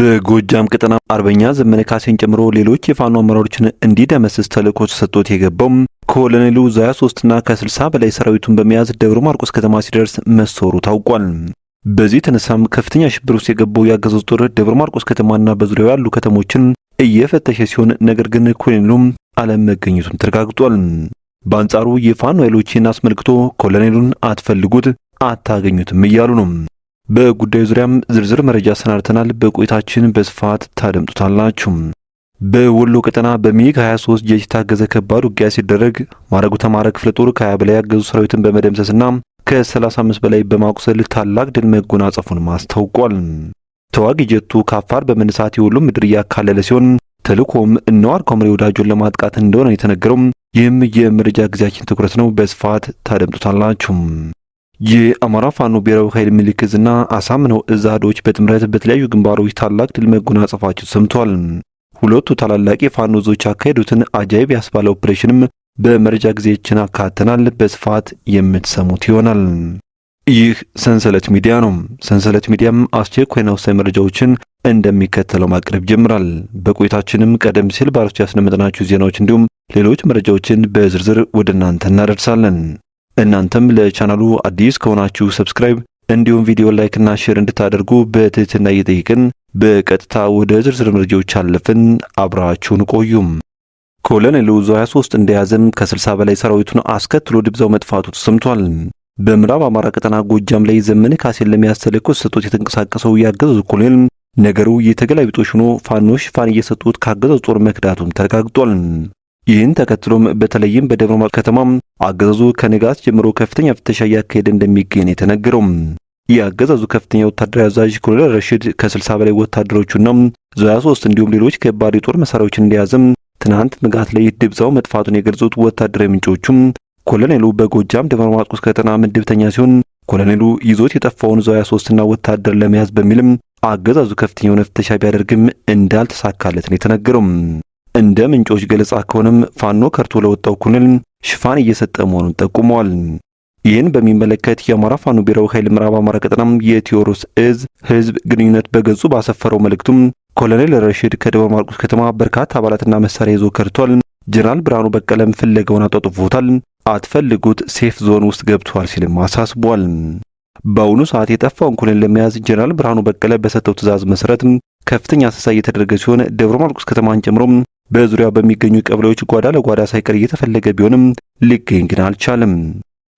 በጎጃም ቀጠና አርበኛ ዘመነ ካሴን ጨምሮ ሌሎች የፋኖ አመራሮችን እንዲደመስስ ተልዕኮ ተሰጥቶት የገባው ኮሎኔሉ ዙ23 እና ከ60 በላይ ሰራዊቱን በመያዝ ደብረ ማርቆስ ከተማ ሲደርስ መሰወሩ ታውቋል። በዚህ ተነሳም ከፍተኛ ሽብር ውስጥ የገባው ያገዛዙ ጦር ደብረ ማርቆስ ከተማና በዙሪያው ያሉ ከተሞችን እየፈተሸ ሲሆን ነገር ግን ኮሎኔሉም አለመገኘቱን ተረጋግጧል። በአንጻሩ የፋኖ ኃይሎችን አስመልክቶ ኮሎኔሉን አትፈልጉት አታገኙትም እያሉ ነው። በጉዳዩ ዙሪያም ዝርዝር መረጃ ሰናድተናል። በቆይታችን በስፋት ታደምጡታላችሁ። በወሎ ቀጠና በሚግ 23 ጄት የታገዘ ከባድ ውጊያ ሲደረግ ማረጉ ተማረ ክፍለ ጦር ከ20 በላይ ያገዙ ሰራዊትን በመደምሰስና ከ35 በላይ በማቁሰል ታላቅ ድል መጎናጸፉን ማስታውቋል። ተዋጊ ጀቱ ከአፋር በመነሳት የወሎ ምድር እያካለለ ሲሆን ተልዕኮም እነዋር ኮምሬ ወዳጆን ለማጥቃት እንደሆነ የተነገረው። ይህም የመረጃ ጊዜያችን ትኩረት ነው። በስፋት ታደምጡታላችሁ። የአማራ ፋኖ ብሔራዊ ኃይል ሚሊክዝና አሳምነው እዝ አህዶች በጥምረት በተለያዩ ግንባሮች ታላቅ ድል መጎናጸፋቸው ሰምቷል። ሁለቱ ታላላቅ የፋኖ እዞች ያካሄዱትን አጃይብ ያስባለ ኦፕሬሽንም በመረጃ ጊዜያችን አካተናል። በስፋት የምትሰሙት ይሆናል። ይህ ሰንሰለት ሚዲያ ነው። ሰንሰለት ሚዲያም አስቸኳይና ወሳኝ መረጃዎችን እንደሚከተለው ማቅረብ ጀምራል። በቆይታችንም ቀደም ሲል ባሮች ያስደመጥናችሁ ዜናዎች እንዲሁም ሌሎች መረጃዎችን በዝርዝር ወደ እናንተ እናደርሳለን። እናንተም ለቻናሉ አዲስ ከሆናችሁ ሰብስክራይብ እንዲሁም ቪዲዮ ላይክ እና ሼር እንድታደርጉ በትህትና እየጠየቅን በቀጥታ ወደ ዝርዝር መረጃዎች አለፍን። አብራችሁን ቆዩም። ኮሎኔሉ ዙ23 እንደያዘም ከ60 በላይ ሰራዊቱን አስከትሎ ድብዛው መጥፋቱ ተሰምቷል። በምዕራብ አማራ ቀጠና ጎጃም ላይ ዘመነ ካሴን ለመያዝ ተልዕኮ ተሰጥቶት የተንቀሳቀሰው ያገዛዙ ኮሎኔል ነገሩ የተገላቢጦሽ ሆኖ ፋኖች ሽፋን እየሰጡት ካገዛዙ ጦር መክዳቱም ተረጋግጧል። ይህን ተከትሎም በተለይም በደብረ ማርቆስ ከተማ አገዛዙ ከንጋት ጀምሮ ከፍተኛ ፍተሻ እያካሄደ እንደሚገኝ የተነገረው። የአገዛዙ ከፍተኛ ወታደራዊ አዛዥ ኮሎኔል ረሺድ ከ60 በላይ ወታደሮቹና ዙ23 እንዲሁም ሌሎች ከባድ የጦር መሳሪያዎችን እንደያዘም ትናንት ንጋት ላይ ድብዛው መጥፋቱን የገለጹት ወታደራዊ ምንጮቹም ኮሎኔሉ በጎጃም ደብረ ማርቆስ ከተማ ምድብተኛ ሲሆን ኮሎኔሉ ይዞት የጠፋውን ዙ23 እና ወታደር ለመያዝ በሚልም አገዛዙ ከፍተኛ የሆነ ፍተሻ ቢያደርግም እንዳልተሳካለት ነው የተነገረው። እንደ ምንጮች ገለጻ ከሆነም ፋኖ ከርቶ ለወጣው ኮሎኔል ሽፋን እየሰጠ መሆኑን ጠቁመዋል። ይህን በሚመለከት የአማራ ፋኖ ብሔራዊ ኃይል ምዕራብ አማራ ቀጠና የቴዎድሮስ እዝ ህዝብ ግንኙነት በገጹ ባሰፈረው መልእክቱም ኮሎኔል ረሺድ ከደብረ ማርቆስ ከተማ በርካታ አባላትና መሳሪያ ይዞ ከርቷል። ጀነራል ብርሃኑ በቀለም ፍለጋውን አጧጡፎታል። አትፈልጉት ሴፍ ዞን ውስጥ ገብቷል ሲልም አሳስቧል። በአሁኑ ሰዓት የጠፋውን ኮሎኔል ለመያዝ ጀነራል ብርሃኑ በቀለ በሰጠው ትዕዛዝ መሰረት ከፍተኛ አሰሳ እየተደረገ ሲሆን ደብረ ማርቆስ ከተማን ጨምሮ በዙሪያው በሚገኙ ቀበሌዎች ጓዳ ለጓዳ ሳይቀር እየተፈለገ ቢሆንም ሊገኝ ግን አልቻለም።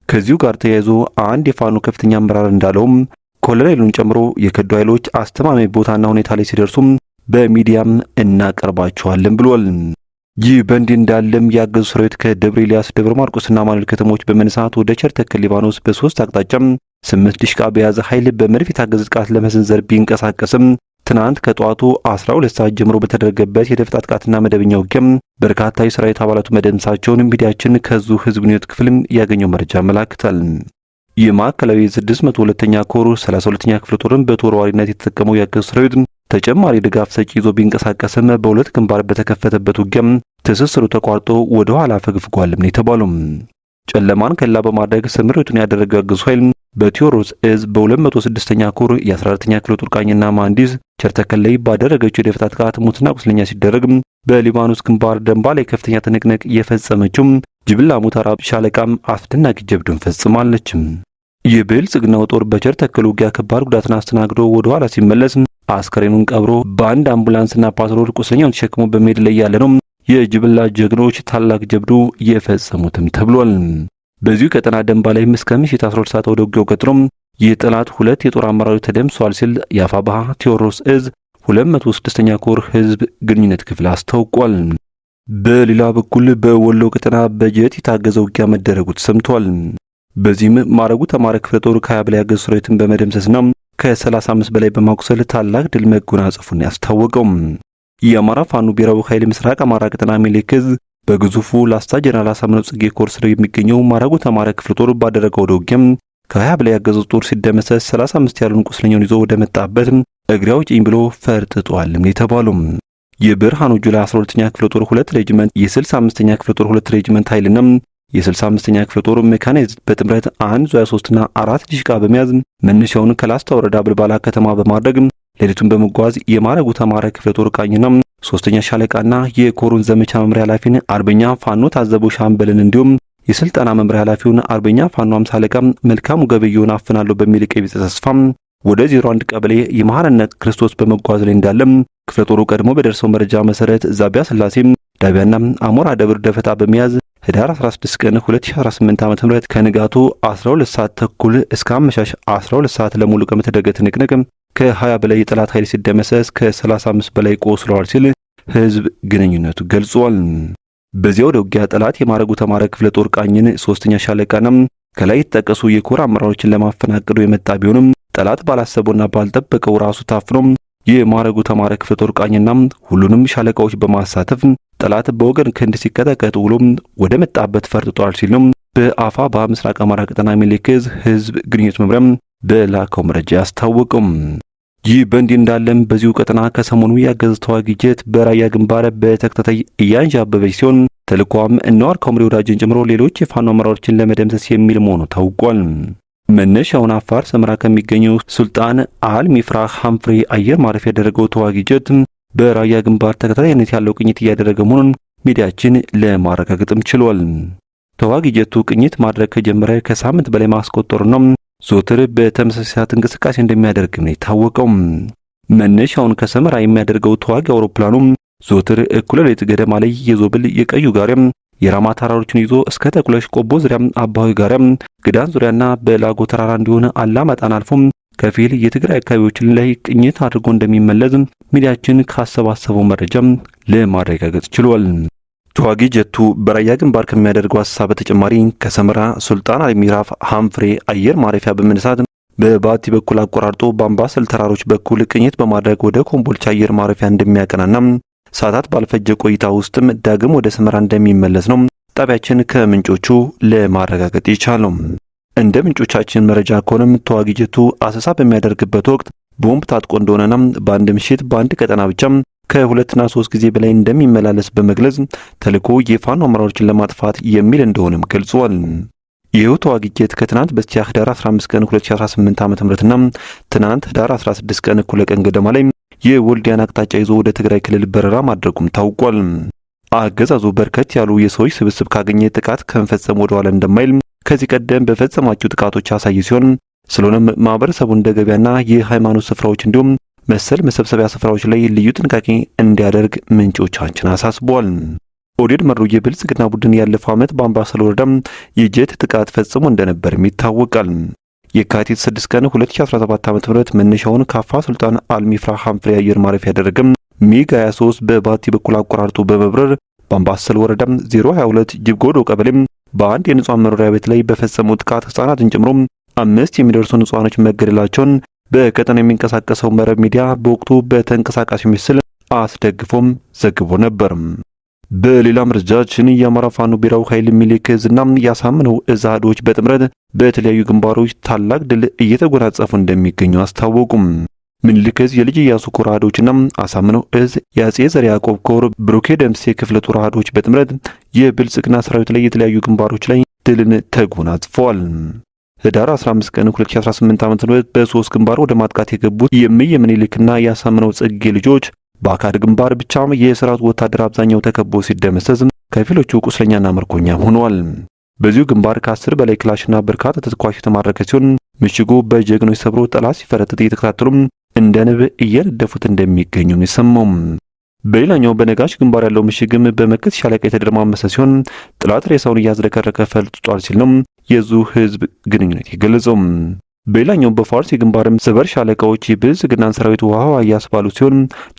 ከዚሁ ጋር ተያይዞ አንድ የፋኖ ከፍተኛ አመራር እንዳለውም ኮሎኔሉን ጨምሮ የከዱ ኃይሎች አስተማማኝ ቦታና ሁኔታ ላይ ሲደርሱም በሚዲያም እናቀርባቸዋለን ብሏል። ይህ በእንዲህ እንዳለም ያገዙ ሰራዊት ከደብረ ኤልያስ፣ ደብረ ማርቆስና ማኑኤል ከተሞች በመነሳት ወደ ቸርተክል ሊባኖስ በሶስት አቅጣጫም 8 ዲሽቃ በያዘ ኃይል በመድፍ የታገዘ ጥቃት ለመሰንዘር ቢንቀሳቀስም ትናንት ከጠዋቱ 12 ሰዓት ጀምሮ በተደረገበት የደፈጣ ጥቃትና መደበኛ ውጊያም በርካታ የሰራዊት አባላቱ መደምሰሳቸውን ሚዲያችን ከዙ ህዝብ ግንኙነት ክፍልም ያገኘው መረጃ ያመላክታል። የማዕከላዊ 602ኛ ኮር 32ኛ ክፍለ ጦርን በተወርዋሪነት የተጠቀመው ያገዙ ሰራዊት ተጨማሪ ድጋፍ ሰጪ ይዞ ቢንቀሳቀስም በሁለት ግንባር በተከፈተበት ውጊያም ትስስሩ ተቋርጦ ወደ ኋላ ፈግፍጓልም ነው የተባለው። ጨለማን ከላ በማድረግ ስምሪቱን ያደረገው ያገዙ ኃይል በቴዎድሮስ እዝ በ206ኛ ኮር የ14ኛ ክፍለ ጦር ቃኝና መሐንዲስ ቸርተከል ላይ ባደረገችው የደፈጣ ጥቃት ሙትና ቁስለኛ ሲደረግ በሊባኖስ ግንባር ደንባ ላይ ከፍተኛ ትንቅንቅ የፈጸመችው ጅብላ ሙታራብ ሻለቃም አስደናቂ ጀብዱን ፈጽማለች። የብልጽግናው ጦር በቸርተከል ውጊያ ከባድ ጉዳትን አስተናግዶ ወደ ኋላ ሲመለስ አስከሬኑን ቀብሮ በአንድ አምቡላንስና ፓትሮል ቁስለኛውን ተሸክሞ በመሄድ ላይ ያለ ነው የጅብላ ጀግኖች ታላቅ ጀብዱ የፈጸሙትም ተብሏል። በዚሁ ቀጠና ደንባ ላይ እስከ ምሽት 12 ሰዓት ወደ ውጊያው ቀጥሎም የጠላት ሁለት የጦር አመራሮች ተደምሰዋል ሲል የአፋባሃ ቴዎድሮስ እዝ 206ኛ ኮር ህዝብ ግንኙነት ክፍል አስታውቋል። በሌላ በኩል በወሎ ቀጠና በጀት የታገዘ ውጊያ መደረጉ ተሰምቷል። በዚህም ማረጉ ተማረ ክፍለ ጦር ከ20 በላይ ያገዙ ሰራዊትን በመደምሰስና ከ35 በላይ በማቁሰል ታላቅ ድል መጎናጸፉን ያስታወቀው የአማራ ፋኖ ብሔራዊ ኃይል ምስራቅ አማራ ቀጠና ሚሊክዝ በግዙፉ ላስታ ጀነራል አሳምነው ጽጌ ኮር ስር የሚገኘው ማረጉ ተማረ ክፍለ ጦር ባደረገው ውጊያም ከ20 በላይ ያገዙ ጦር ሲደመሰስ 35 ያሉን ቁስለኛውን ይዞ ወደ መጣበት እግሬ አውጪኝ ብሎ ፈርጥጧልም የተባለው የብርሃኑ ጁላ 12ኛ ክፍለ ጦር 2 ሬጂመንት የ65ኛ ክፍለ ጦር 2 ሬጂመንት ኃይልና የ65ኛ ክፍለ ጦር ሜካናይዝድ በጥምረት 1 ዙ23 እና 4 ዲሽቃ በመያዝ መነሻውን ከላስታ ወረዳ ብልባላ ከተማ በማድረግ ሌሊቱን በመጓዝ የማረጉ ተማረ ክፍለ ጦር ቃኝና 3ኛ ሻለቃና የኮሩን ዘመቻ መምሪያ ኃላፊን አርበኛ ፋኖ ታዘበው ሻምበልን እንዲሁም የስልጠና መምሪያ ኃላፊውን አርበኛ ፋኖ 50 አለቃ መልካሙ ገበየውን አፍናለሁ በሚል ቀቢጸ ተስፋ ወደ 01 ቀበሌ የመሐረነ ክርስቶስ በመጓዝ ላይ እንዳለ ክፍለ ጦሩ ቀድሞ በደረሰው መረጃ መሰረት ዛቢያ ስላሴ ዳቢያና አሞራ ደብር ደፈጣ በመያዝ ህዳር 16 ቀን 2018 ዓ.ም ከንጋቱ 12 ሰዓት ተኩል እስከ አመሻሽ 12 ሰዓት ለሙሉ ቀን በተደረገ ትንቅንቅ ከ20 በላይ የጠላት ኃይል ሲደመሰስ ከ35 በላይ ቆስለዋል ሲል ህዝብ ግንኙነቱ ገልጿል። በዚያው ውጊያ ጠላት የማረጉ ተማረ ክፍለ ጦር ቃኝን 3ኛ ሻለቃና ከላይ የተጠቀሱ የኮር አመራሮችን ለማፈናቀሉ የመጣ ቢሆንም ጠላት ባላሰበውና ባልጠበቀው ራሱ ታፍኖ የማረጉ ተማረ ክፍለ ጦር ቃኝና ሁሉንም ሻለቃዎች በማሳተፍ ጠላት በወገን ክንድ ሲቀጠቀጥ ውሎ ወደ መጣበት ፈርጥጧል ሲል ነው በአፋባ ምስራቅ አማራ ቀጠና ሚኒልክ ዕዝ ህዝብ ግንኙነት መምሪያ በላከው መረጃ ያስታወቀው። ይህ በእንዲህ እንዳለም በዚሁ ቀጠና ከሰሞኑ ያገዛዙ ተዋጊ ጀት በራያ ግንባር በተከታታይ እያንዣበበች ሲሆን ተልኳም እነዋር ኮምሪ ወዳጅን ጨምሮ ሌሎች የፋኖ አመራሮችን ለመደምሰስ የሚል መሆኑ ታውቋል። መነሻውን አፋር ሰመራ ከሚገኘው ሱልጣን አል ሚፍራህ ሐምፍሬ አየር ማረፊያ ያደረገው ተዋጊ ጀት በራያ ግንባር ተከታታይነት ያለው ቅኝት እያደረገ መሆኑን ሚዲያችን ለማረጋገጥም ችሏል። ተዋጊ ጀቱ ቅኝት ማድረግ ከጀመረ ከሳምንት በላይ ማስቆጠሩ ነው። ዞትር በተመሳሳይ እንቅስቃሴ እንደሚያደርግም ነው የታወቀው። መነሻውን ከሰመራ የሚያደርገው ተዋጊ አውሮፕላኑ ዞትር እኩለ ሌሊት ገደማ ላይ የዞብል የቀዩ ጋሪያም የራማ ተራሮችን ይዞ እስከ ተኩለሽ ቆቦ ዙሪያም አባዊ ጋሪያም ግዳን ዙሪያና በላጎ ተራራ እንዲሆነ አላማጣን አልፎም ከፊል የትግራይ አካባቢዎችን ላይ ቅኝት አድርጎ እንደሚመለስ ሚዲያችን ካሰባሰበው መረጃ ለማረጋገጥ ችሏል። ተዋጊ ጀቱ በራያ ግንባር ከሚያደርገው አሰሳ በተጨማሪ ከሰመራ ሱልጣን አል ሚፍራህ ሐምፍሬ አየር ማረፊያ በመነሳት በባቲ በኩል አቆራርጦ በአምባሰል ተራሮች በኩል ቅኝት በማድረግ ወደ ኮምቦልቻ አየር ማረፊያ እንደሚያቀናና ሰዓታት ባልፈጀ ቆይታ ውስጥም ዳግም ወደ ሰመራ እንደሚመለስ ነው ጣቢያችን ከምንጮቹ ለማረጋገጥ የቻለው። እንደ ምንጮቻችን መረጃ ከሆነም ተዋጊ ጀቱ አሰሳ በሚያደርግበት ወቅት ቦምብ ታጥቆ እንደሆነና በአንድ ምሽት በአንድ ቀጠና ብቻ ከ2 እና 3 ጊዜ በላይ እንደሚመላለስ በመግለጽ ተልዕኮ የፋኖ አመራሮችን ለማጥፋት የሚል እንደሆነም ገልጿል። ይህው ተዋጊ ጀት ከትናንት በስቲያ ህዳር 15 ቀን 2018 ዓ.ም እና ትናንት ህዳር 16 ቀን እኩለ ቀን ገደማ ላይ የወልዲያን አቅጣጫ ይዞ ወደ ትግራይ ክልል በረራ ማድረጉም ታውቋል። አገዛዙ በርከት ያሉ የሰዎች ስብስብ ካገኘ ጥቃት ከመፈጸም ወደ ኋላ እንደማይል ከዚህ ቀደም በፈጸማቸው ጥቃቶች ያሳየ ሲሆን ስለሆነም ማህበረሰቡ እንደ ገበያና የሃይማኖት ስፍራዎች እንዲሁም መሰል መሰብሰቢያ ስፍራዎች ላይ ልዩ ጥንቃቄ እንዲያደርግ ምንጮቻችን አሳስበዋል። ኦህዴድ መሩ የብልጽግና ቡድን ያለፈው ዓመት በአምባሰል ወረዳ የጀት ጥቃት ፈጽሞ እንደነበርም ይታወቃል። የካቲት 6 ቀን 2017 ዓ.ም መነሻውን ካፋ ሱልጣን አል ሚፍራህ ሐምፍሬ አየር ማረፊያ ያደረገም ሚግ 23 በባቲ በኩል አቆራርጦ በመብረር በአምባሰል ወረዳ 022 ጅብጎዶ ቀበሌ በአንድ የንጹሃን መኖሪያ ቤት ላይ በፈጸመው ጥቃት ህጻናትን ጨምሮ 5 የሚደርሱ ንጹሃኖች መገደላቸውን በቀጠናው የሚንቀሳቀሰው መረብ ሚዲያ በወቅቱ በተንቀሳቃሽ ምስል አስደግፎም ዘግቦ ነበር። በሌላ መረጃችን የአማራ ፋኖ ብሔራዊ ኃይል ሚኒልክ ዕዝና ያሳምነው ዕዝ አሃዶች በጥምረት በተለያዩ ግንባሮች ታላቅ ድል እየተጎናጸፉ እንደሚገኙ አስታወቁም። ሚኒልክ ዕዝ የልጅ ኢያሱ ኮር አሃዶችና አሳምነው ዕዝ የአጼ ዘርዓ ያዕቆብ ኮር ብሩኬ ደምሴ ክፍለ ጦር አሃዶች በጥምረት የብልጽግና ሰራዊት ላይ የተለያዩ ግንባሮች ላይ ድልን ተጎናጽፈዋል። ህዳር 15 ቀን 2018 ዓ.ም በሶስት ግንባር ወደ ማጥቃት የገቡት የእምዬ ምኒልክና ያሳምነው ጽጌ ልጆች በአካድ ግንባር ብቻ የሰራዊት ወታደር አብዛኛው ተከቦ ሲደመሰስ ከፊሎቹ ቁስለኛና ምርኮኛ ሆነዋል። በዚሁ ግንባር ከ10 በላይ ክላሽና በርካታ ተተኳሽ የተማረከ ሲሆን ምሽጉ በጀግኖች ሰብሮ ጠላት ሲፈረጥጥ እየተከታተሉም እንደ ንብ እየነደፉት እንደሚገኙ ይሰማም። በሌላኛው በነጋሽ ግንባር ያለው ምሽግም በመከት ሻለቃ የተደረማመሰ ሲሆን ጠላት ሬሳውን እያዝረከረከ ፈልጥጧል ሲል ነው የዙ ህዝብ ግንኙነት የገለጸው። በሌላኛው በፋርስ ግንባርም ሰበር ሻለቃዎች የብልጽግናን ሰራዊት ውሃ እያስባሉ ሲሆን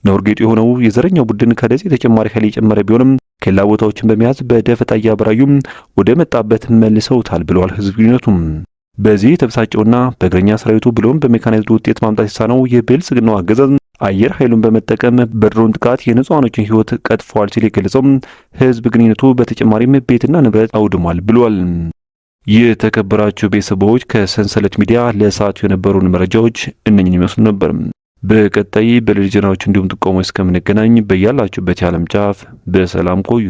ነውርጌጡ የሆነው የዘረኛው ቡድን ከደሴ ተጨማሪ ኃይል የጨመረ ቢሆንም ከሌላ ቦታዎችን በመያዝ በደፈጣ እያበራዩ ወደ መጣበት መልሰውታል ብለዋል ህዝብ ግንኙነቱ። በዚህ የተበሳጨውና በእግረኛ ሰራዊቱ ብሎም በሜካናይዝድ ውጤት ማምጣት የተሳነው የብልጽግናው አገዛዝ አየር ኃይሉን በመጠቀም በድሮን ጥቃት የንጹሃኖችን ህይወት ቀጥፏል ሲል የገለጸው ህዝብ ግንኙነቱ በተጨማሪም ቤትና ንብረት አውድሟል ብሏል። የተከበራችሁ ቤተሰቦች ከሰንሰለት ሚዲያ ለሰዓቱ የነበሩን መረጃዎች እነኝን ይመስሉ ነበር። በቀጣይ በሌሎች ዜናዎች እንዲሁም ጥቆሞች እስከምንገናኝ በያላችሁበት የዓለም ጫፍ በሰላም ቆዩ።